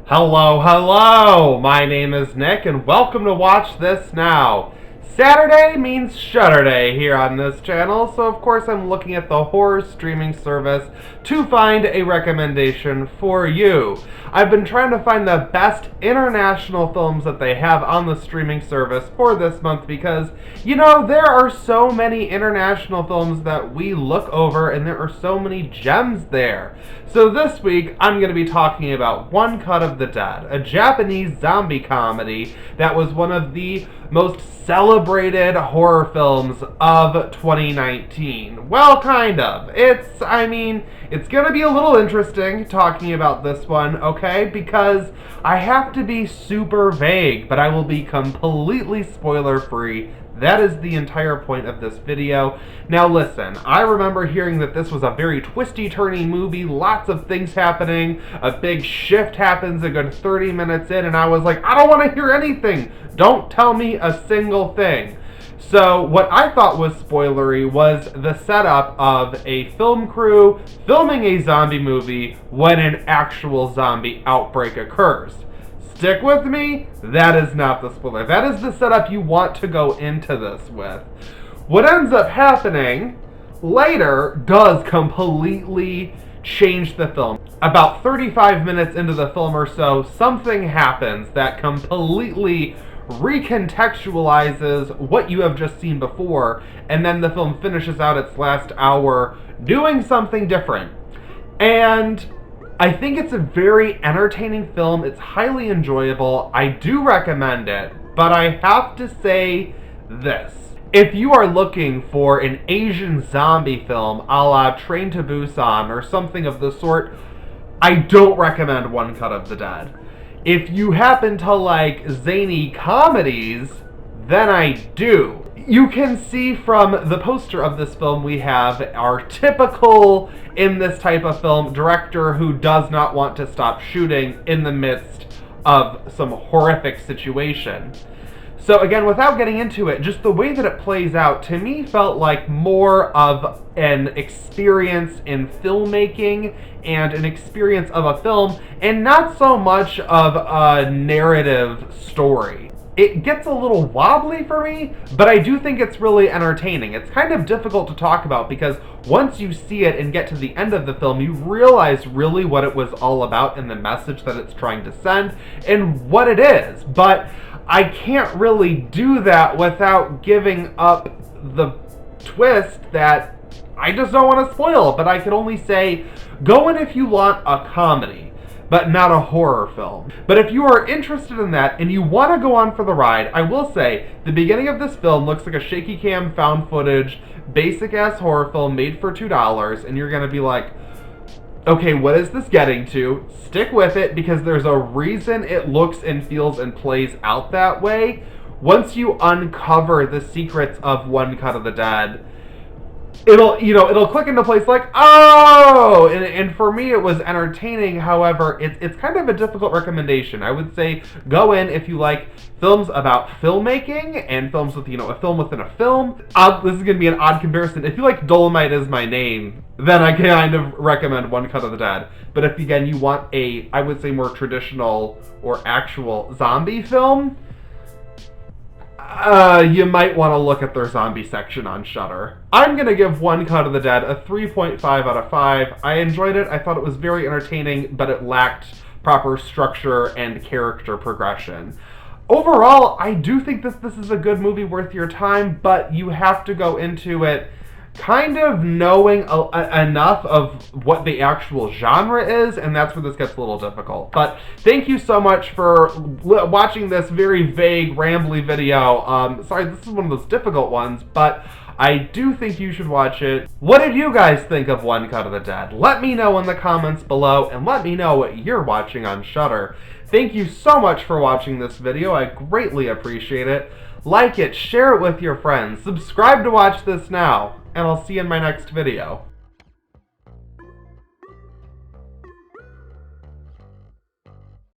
Hello, hello! My name is Nick, and welcome to Watch This Now. Saturday means Shudder Day here on this channel, so of course I'm looking at the horror streaming service to find a recommendation for you. I've been trying to find the best international films that they have on the streaming service for this month because, you know, there are so many international films that we look over and there are so many gems there. So this week, I'm going to be talking about One Cut of the Dead, a Japanese zombie comedy that was one of the most celebrated horror films of 2019. Well, kind of. It's going to be a little interesting talking about this one, okay? Because I have to be super vague, but I will be completely spoiler-free. That is the entire point of this video. Now listen, I remember hearing that this was a very twisty-turny movie, lots of things happening, a big shift happens a good 30 minutes in, and I was like, I don't want to hear anything! Don't tell me a single thing. So what I thought was spoilery was the setup of a film crew filming a zombie movie when an actual zombie outbreak occurs. Stick with me, that is not the spoiler. That is the setup you want to go into this with. What ends up happening later does completely change the film. About 35 minutes into the film or so, something happens that completely recontextualizes what you have just seen before, and then the film finishes out its last hour doing something different. And I think it's a very entertaining film. It's highly enjoyable. I do recommend it, but I have to say this. If you are looking for an Asian zombie film a la Train to Busan or something of the sort, I don't recommend One Cut of the Dead. If you happen to like zany comedies, then I do. You can see from the poster of this film we have our typical, in this type of film, director who does not want to stop shooting in the midst of some horrific situation. So again, without getting into it, just the way that it plays out, to me, felt like more of an experience in filmmaking and an experience of a film, and not so much of a narrative story. It gets a little wobbly for me, but I do think it's really entertaining. It's kind of difficult to talk about because once you see it and get to the end of the film, you realize really what it was all about and the message that it's trying to send and what it is. But I can't really do that without giving up the twist that I just don't want to spoil. But I can only say, go in if you want a comedy, but not a horror film. But if you are interested in that and you want to go on for the ride, I will say the beginning of this film looks like a shaky cam found footage, basic ass horror film made for $2, and you're gonna be like, okay, what is this getting to? Stick with it because there's a reason it looks and feels and plays out that way. Once you uncover the secrets of One Cut of the Dead, it'll click into place like, oh! And for me, it was entertaining. However, it's kind of a difficult recommendation. I would say go in if you like films about filmmaking and films with, a film within a film. This is going to be an odd comparison. If you like Dolomite Is My Name, then I kind of recommend One Cut of the Dead. But if, again, you want a, I would say, more traditional or actual zombie film, you might want to look at their zombie section on Shudder. I'm going to give One Cut of the Dead a 3.5 out of 5. I enjoyed it. I thought it was very entertaining, but it lacked proper structure and character progression. Overall, I do think this is a good movie worth your time, but you have to go into it kind of knowing enough of what the actual genre is, and that's where this gets a little difficult. But thank you so much for watching this very vague, rambly video. Sorry, this is one of those difficult ones, but I do think you should watch it. What did you guys think of One Cut of the Dead? Let me know in the comments below, and let me know what you're watching on Shudder. Thank you so much for watching this video. I greatly appreciate it. Like it, share it with your friends, subscribe to Watch This Now, and I'll see you in my next video.